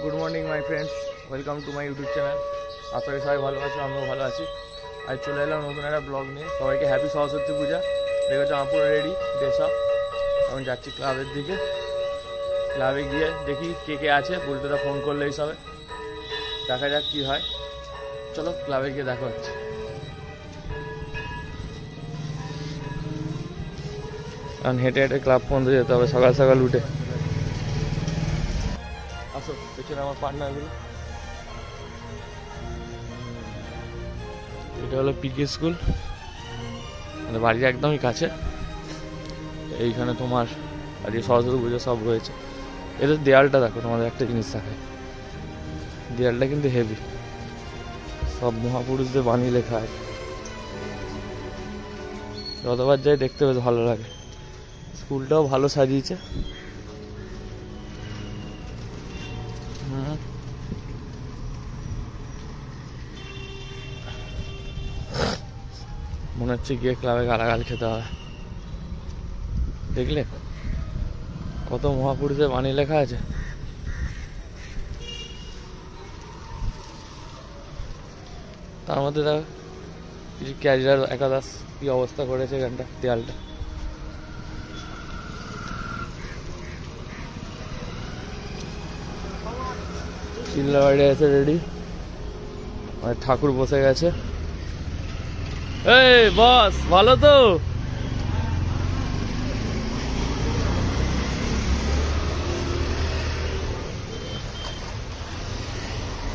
Good morning my friends, welcome to my YouTube channel. আশা করি সবাই ভালো আছো, আমিও ভালো আছি। আজ চলে এলাম নতুন একটা ব্লগ নিয়ে। সবাইকে হ্যাপি সরস্বতী পূজা। দেখেছো আমার পুরো রেডি ড্রেস আপ। এখন যাচ্ছি ক্লাবের দিকে। ক্লাবে গিয়ে দেখি কে কে আছে, বুলটুদা ফোন করলে এই সবে দেখা যাক কী হয়। চলো ক্লাবে গিয়ে দেখা হচ্ছে। এখন হেঁটে হেঁটে ক্লাব পর্যন্ত যেতে হবে সকাল সকাল উঠে। আসো পেছনে আমার পার্টনারগুলো। এটা হলো পিকে স্কুল, মানে বাড়ির একদমই কাছে। এইখানে তোমার আজকে সরস্বতী পুজো সব রয়েছে। এদের দেয়ালটা দেখো, তোমাদের একটা জিনিস দেখায়, দেয়ালটা কিন্তু হেভি, সব মহাপুরুষদের বাণী লেখা আছে। যতবার যাই দেখতে বেশ ভালো লাগে। স্কুলটাও ভালো সাজিয়েছে। মনে হচ্ছে গিয়ে ক্লাবে গালাগাল খেতে হবে। দেখলে কত মহাপুরুষের বাণী লেখা আছে। তার মধ্যে দেখো কিছু ক্যারিয়ার একাদশ কি অবস্থা করেছে এখানটা, দেয়ালটা। চিল্লা বাড়ি আছে রেডি, ঠাকুর বসে গেছে। এই বস ভালো তো?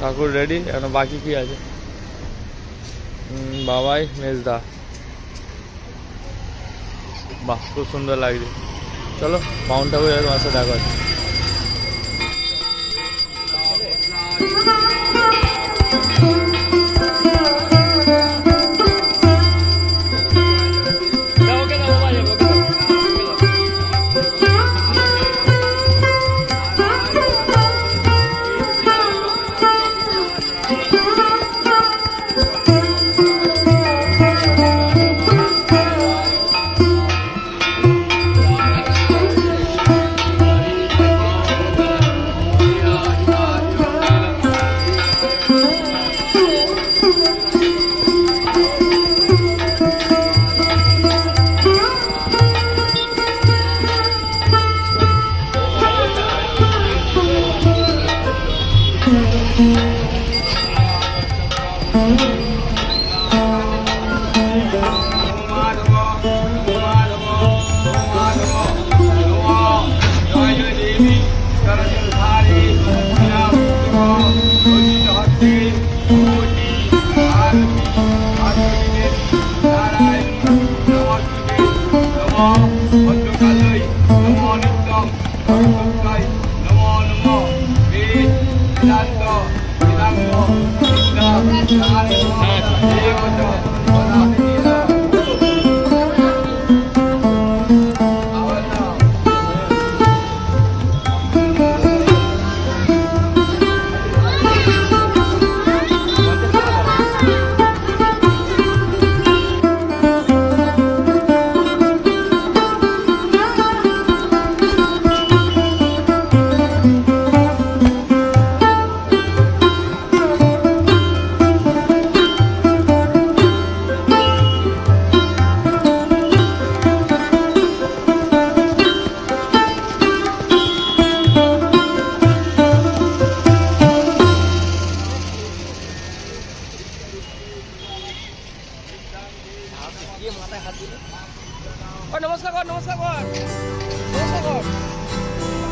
ঠাকুর রেডি, এখন বাকি কি আছে? বাবাই মেজদা, বাহ খুব সুন্দর লাগছে। চলো মাউন্ট ঠাকুর তোমার সাথে দেখা হচ্ছে।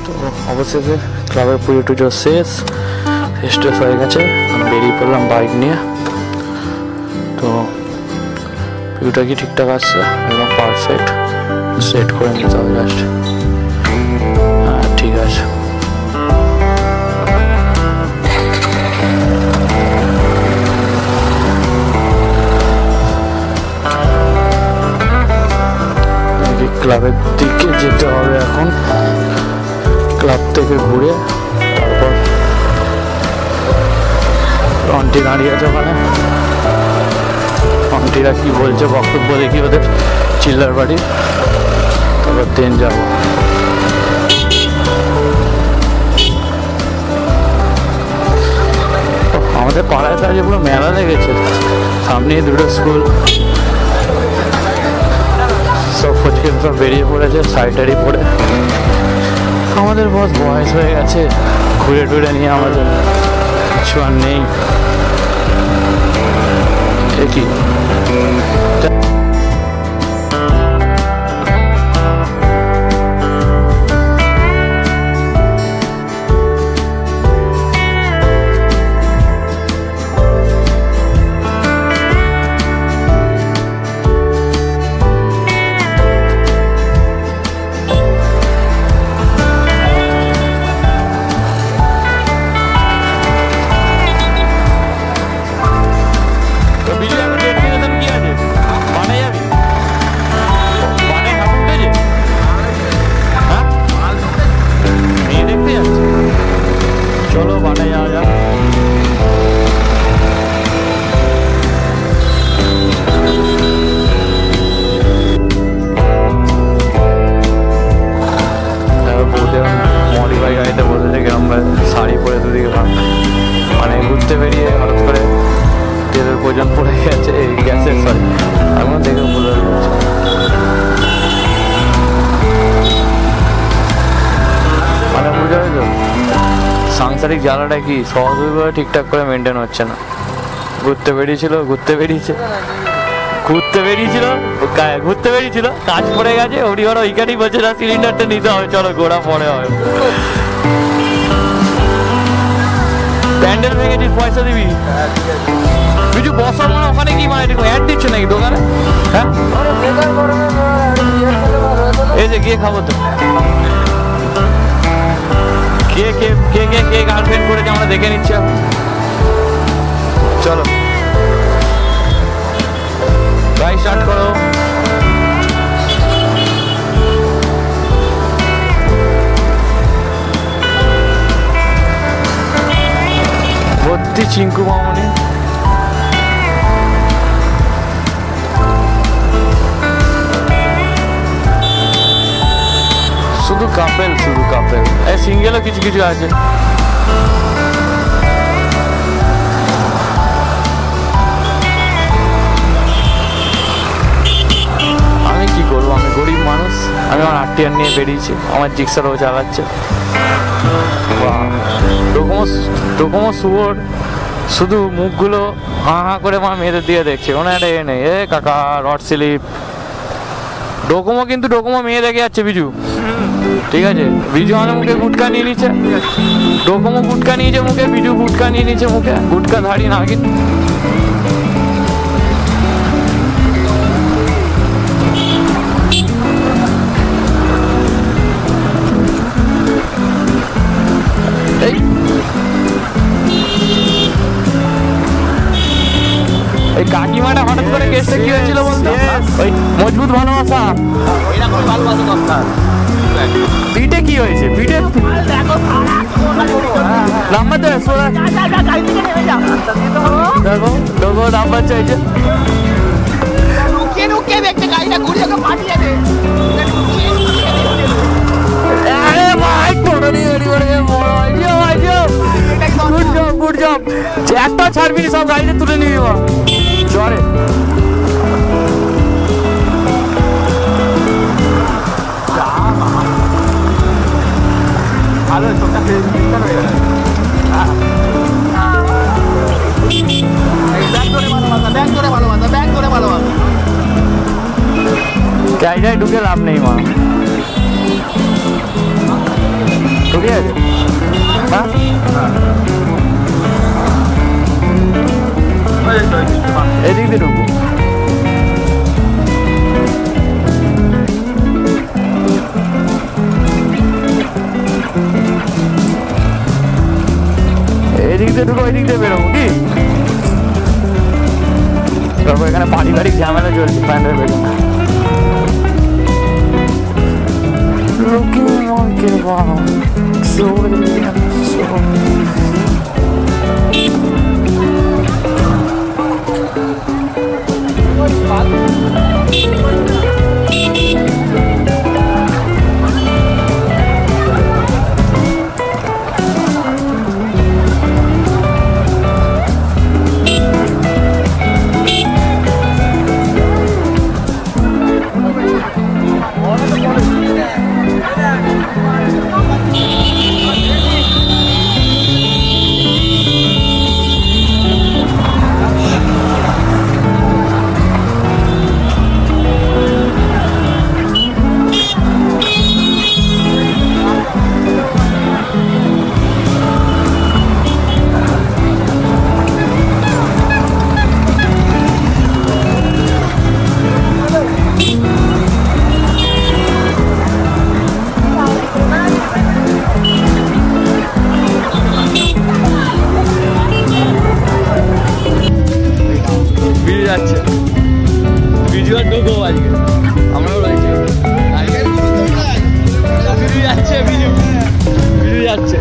তো অবশেষে ক্লাবের পুজো টুজো শেষ হয়ে গেছে। আমি বেরিয়ে পড়লাম বাইক নিয়ে। তো ভিউটা কি ঠিকঠাক আসছে? একদম পারফেক্ট সেট করে নিতে হবে জাস্ট। হ্যাঁ ঠিক আছে। ক্লাবের দিকে যেতে হবে এখন। ক্লাব থেকে ঘুরে তারপর আন্টি দাঁড়িয়ে আছে ওখানে, আন্টিরা কি বলছে বক্তব্য দেখি ওদের চিল্লার বাড়ি, তারপর ট্রেন যাবো। পাড়ায় তো আজ পুরো মেলা লেগেছে, সামনে দুটো স্কুল, সব ফুচকে সব বেরিয়ে পড়েছে সাইডারি পড়ে। আমাদের বয়স হয়ে গেছে, ঘুরে টুরে নিয়ে আমাদের কিছু আর নেই। কি শাড়ি পরে দুদিকে ভাগ, মানে ঘুরতে বেরিয়ে হঠাৎ করে তেলের প্রয়োজন পড়ে গেছে, এই গ্যাসের সরি এখন দেখে ভুলে যাচ্ছে। মানে বুঝতে পেরেছো সাংসারিক জ্বালাটা কি সহজভাবে ঠিকঠাক করে মেনটেন হচ্ছে না। ঘুরতে বেরিয়েছিল কাজ পড়ে গেছে, ওরি ওরা ওইখানেই বলছে না সিলিন্ডারটা নিতে হবে, চলো গোড়া পরে হয়। প্যান্ডেল ভেঙে দিস, পয়সা দিবি কিছু বসার মানে ওখানে কি মানে অ্যাড দিচ্ছে নাকি দোকানে? হ্যাঁ এই যে গিয়ে খাবো তো, কে গার্লফ্রেন্ড করেছে আমরা দেখে নিচ্ছি। চলো গাড়ি স্টার্ট করো। ভর্তি চিঙ্কু মামনি, শুধু কাপেল এই সিঙ্গেলও কিছু কিছু আছে। আমি কি করবো, আমি গরিব মানুষ, আমি আমার আটটিয়ার নিয়ে বেরিয়েছি, আমার জিক্সারও চালাচ্ছে। ডোকোমো শুয়োর শুধু মুখগুলো হাঁ হাঁ করে আমার মেয়েদের দিয়ে দেখছে, কোনো একটা এ নেই। এ কাকা রড স্লিপ ডোকোমো, কিন্তু ডোকোমো মেয়ে দেখে যাচ্ছে বিজু, ঠিক আছে? বিজু আমাদের মুখে গুটকা নিয়ে নিচ্ছে, ডোকোমো গুটকা নিয়েছে মুখে, বিজু গুটকা নিয়ে নিচ্ছে মুখে, গুটকা ধাড়ি না কিন্তু। এই কাকিমাটা হঠাৎ করে কেসটা কি হয়েছিল বলতো? ওই মজবুত ভালোবাসা, এরকম ভালোবাসা দরকার। পিঠে কি হয়েছে? পিঠে নাম্বার দেবে, দেখো দেখো নাম্বার চাইছে। গুড জব, একটা ছাড়বি সব গাড়িতে তুলে নিবি জ্বরে। জায়গায় ঢুকে লাভ নেই মা, ঢুকে আছে এদিক দিয়ে ঢুকবো। এদিক দিয়ে ঢুকো, এদিক দিয়ে বেরোবো কি? তারপর এখানে পারিবারিক ঝামেলা চলছে প্যান্ডেল বেরোবো। Looking like a wow, slowly and slowly.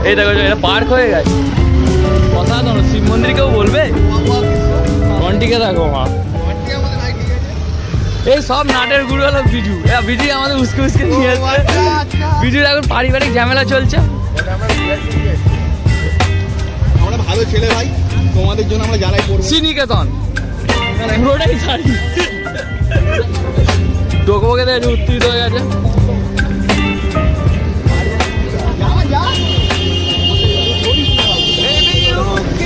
এই দেখো এটা পার্ক হয়ে গেছে। কথা তো শিব মন্দির কেউ বলবে? ঘন্টিকে দেখো মা, এই সব নাটের গুরু হলো বিজু। বিজু আমাদের উস্কে উস্কে নিয়ে আসছে। বিজুর এখন পারিবারিক ঝামেলা চলছে। আমরা ভালো ছেলে ভাই, তোমাদের জন্য আমরা জ্বালাই করবো। শ্রীনিকেতন পুরোটাই শাড়ি। ডোকোকে দেখে উত্তেজিত হয়ে গেছে।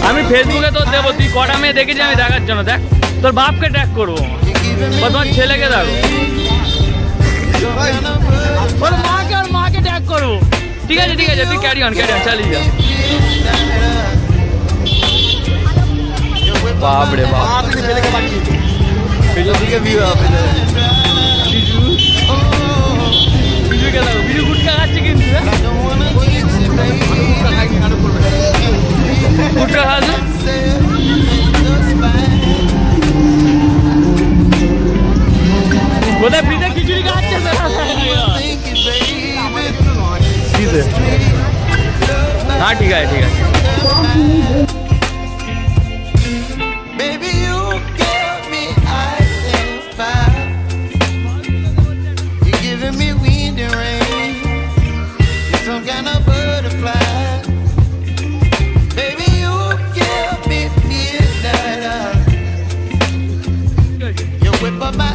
আমি ফেসবুকে তোর দেবো, তুই কটা মেয়ে দেখেছি আমি দেখার জন্য। দেখ তোর বাপকে ট্যাগ করবো বা তোমার ছেলেকে দেখো, ওর মাকে আর মাকে ট্যাগ করবো। ঠিক আছে ঠিক আছে, তুই ক্যারি অন চালিয়ে যা। বাপরে বাপ, বিজুকে দেখো, বিজু গুটকা খাচ্ছে কিন্তু। গুটকা খাচ্ছে কোথায়? ফ্রিতে খিচুড়ি খাচ্ছে। হ্যাঁ ঠিক আছে ঠিক আছে।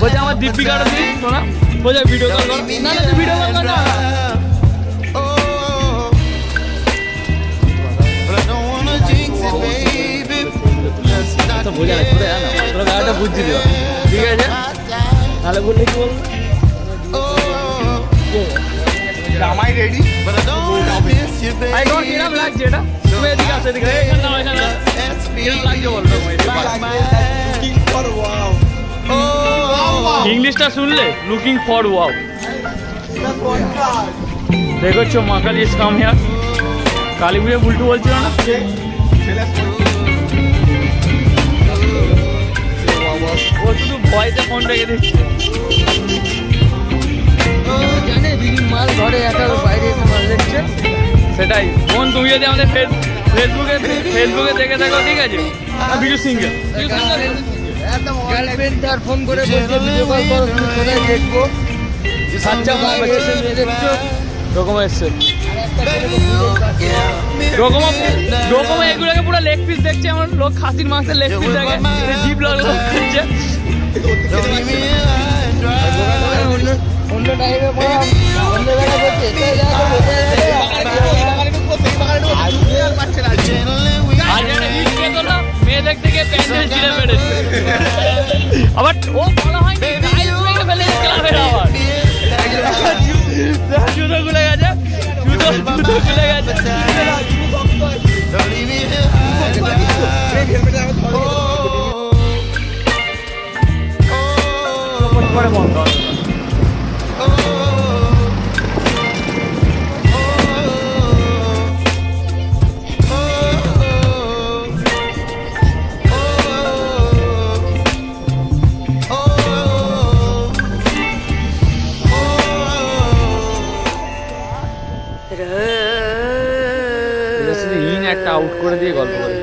বলছে আমার দীপিকাটা দিস শোনা, বলছে ভিডিও কল কর। না না তুই ভিডিও কল কর না। বোঝা না ঘুরে না, তোর গাড়িটা বুঝছি দিও। ঠিক আছে তাহলে বললে কি বলবো? জামাই রেডি, আই তোমার কিরম লাগছে এটা? তুমি এদিকে আসো, এদিকে এখানে নাও, এখানে নাও। কিরম লাগছে বলতো? ইংলিশটা শুনলে লুকিং ফর ওয়াও। দেখছো Ma Kali is come here. Kali Pujo উল্টো বলছিল না? ও শুধু ভয়তে ফোন রেখে দিচ্ছে। জানে দিদি মাল ঘরে একা বাইরে মাল দেখছে। সেটাই বোন, তুমি যদি আমাদের ফেসবুকে দেখে থাকো ঠিক আছে। বিজু সিঙ্গেল গার্লফ্রেন্ড তার ফোন করে বলছে ভিডিও কল করো, তুমি কোথায় দেখবো? আচ্ছা দেখছো ডোকোমো এসছে। ডোকোমো এগুলোকে পুরো লেগ পিস দেখছে। আমার লোক খাসির মাংসের লেগ পিস দেখে জিভ লগ করছে। অন্য টাইমে অন্য জায়গায় বলছে মেয়ে দেখতে গিয়ে প্যান্ডেল ছিঁড়ে মেরেছে। আবার ও বলা হয় ফেলে ক্লাবের আবার জুতো খুলে গেছে, জুতো খুলে গেছে। করে বন্ধ একটা আউট করে দিয়ে গল্প করে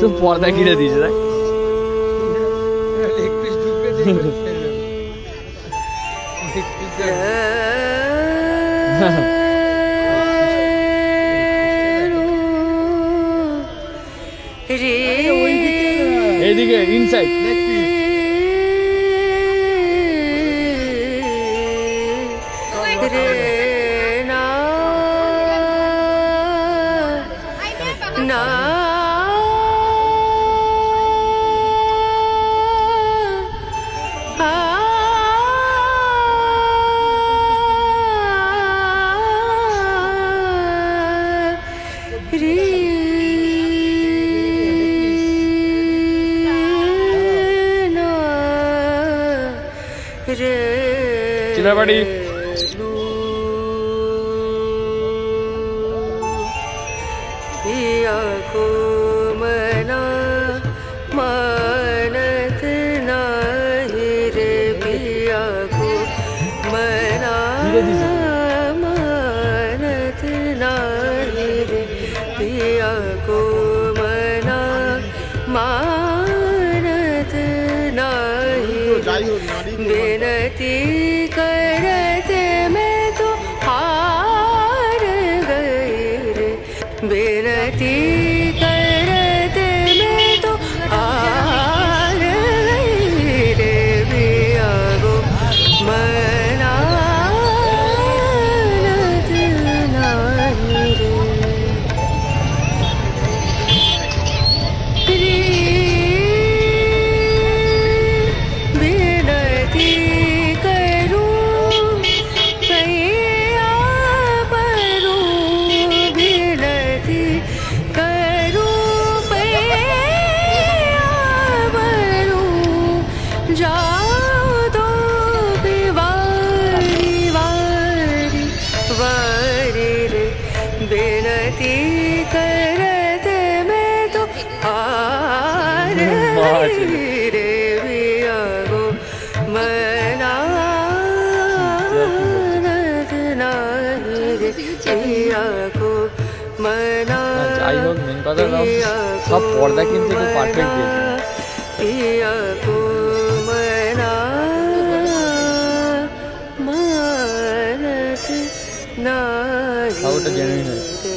তো পর্দা ঘিরে দিয়েছে। দেখ এইদিকে ইনসাইড চিলাবাড়ি पिया को मना मानत नाही विनती करते मैं तो हार गई रे विनती करते मैं तो हार गई रे पिया को मनानत नाही रे विनती करूं कैया परूं विनती करूं कैया परूं जाओ तो वारी वारी वारी रे विनती करते मैं तो हार गई रे पिया को मनानत नाही रे पिया को যাই হোক মেন কথা হলো সব পর্দা কিন্তু একটু পারফেক্ট দিয়েছে पिया को मनानत नाही সব ওটা জেনুইন হয়েছে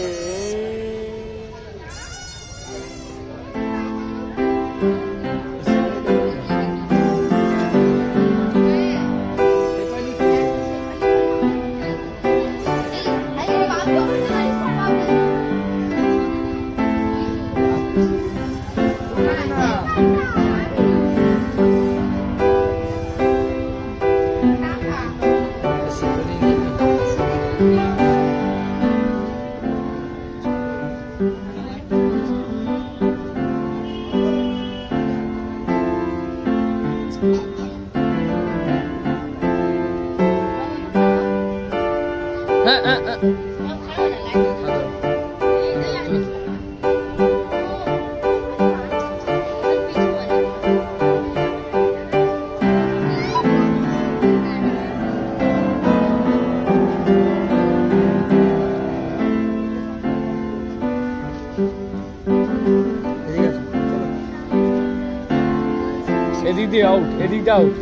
এদিক দিয়ে আউট এদিক দিয়ে আউট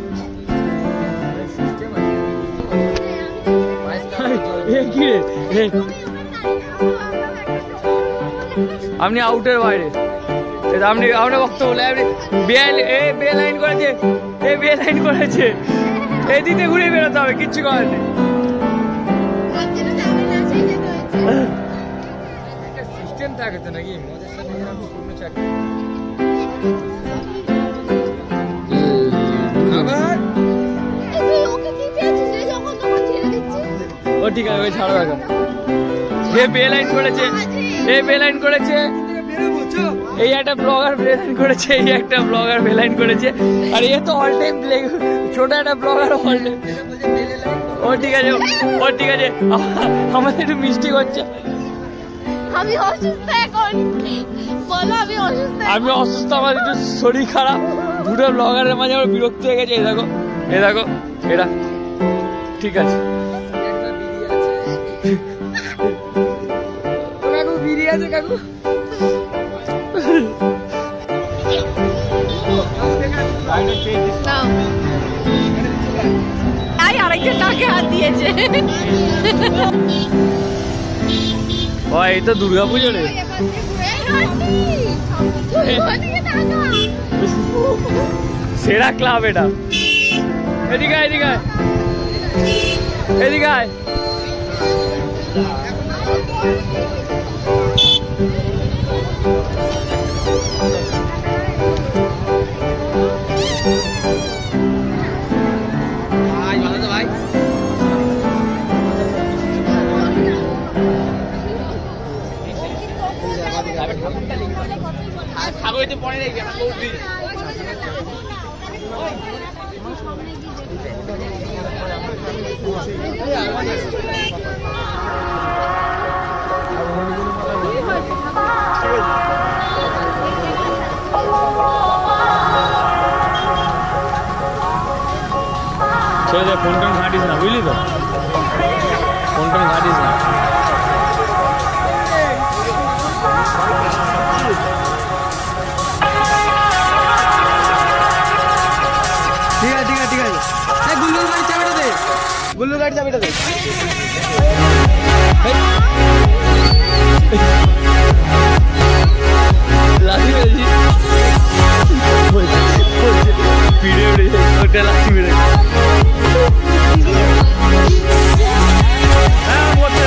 কি রে আপনি আউটের বাইরে আপনি আপনার বক্তব্য বলে আপনি বে লাইন করেছে বে লাইন করেছে এদিকে ঘুরে বেরোতে হবে কিচ্ছু করার নেই সিস্টেম থাকে তো নাকি মজার সাথে পূর্ণ চাকরি ও ঠিক আছে ওই ছাড়ো এখন এ বে লাইন করেছে এই একটা ব্লগার বে লাইন করেছে এই একটা ব্লগার বে লাইন করেছে আর এ তো অল টাইম ছোট একটা ব্লগার অল টাইম ও ঠিক আছে আমাদের একটু মিস্টেক হচ্ছে আমি অসুস্থ আমার একটু শরীর খারাপ দুটো ব্লগারের মাঝে আমার বিরক্ত হয়ে গেছে এ দেখো এরা ঠিক আছে কাকু বিড়ি আছে কাকু এই তো দুর্গা পুজো রে সেরা ক্লাব এটা এদিকে পরে দেখবে ছেড়ে ফোন টোন ঘাঁটিস না বুঝলি তো ফোন টোন ঘাঁটিস না গুল্লু গাড়ি চাবিটা দে লাঠি মেরেছি পিড়ে উঠেছে ওটা লাঠি মেরে হ্যাঁ বলতে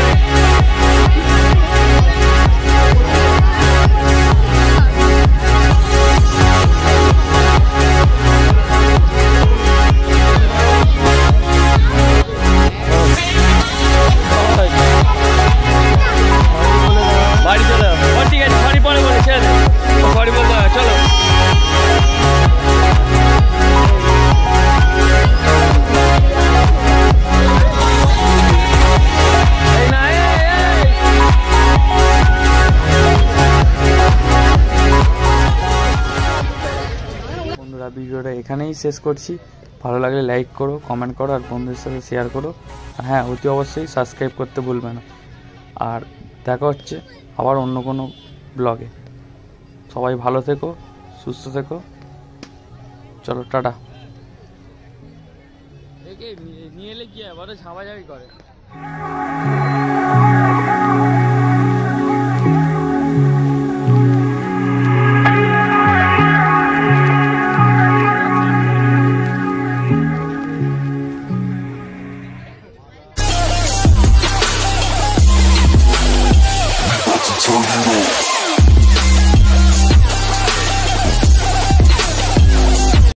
বাড়ি চলে যাও ঠিক আছে বাড়ি পরে বলে ছেড়ে বাড়ি বলতে চলো বন্ধুরা ভিডিওটা এখানেই শেষ করছি ভালো লাগলে লাইক করো কমেন্ট করো আর বন্ধুদের সাথে শেয়ার করো আর হ্যাঁ অতি অবশ্যই সাবস্ক্রাইব করতে ভুলবে না আর দেখা হচ্ছে আবার অন্য কোনো ব্লগে সবাই ভালো থেকো সুস্থ থেকো চলো টাটা নিয়ে এলে কি আবার ঝামাঝামি করে So you know.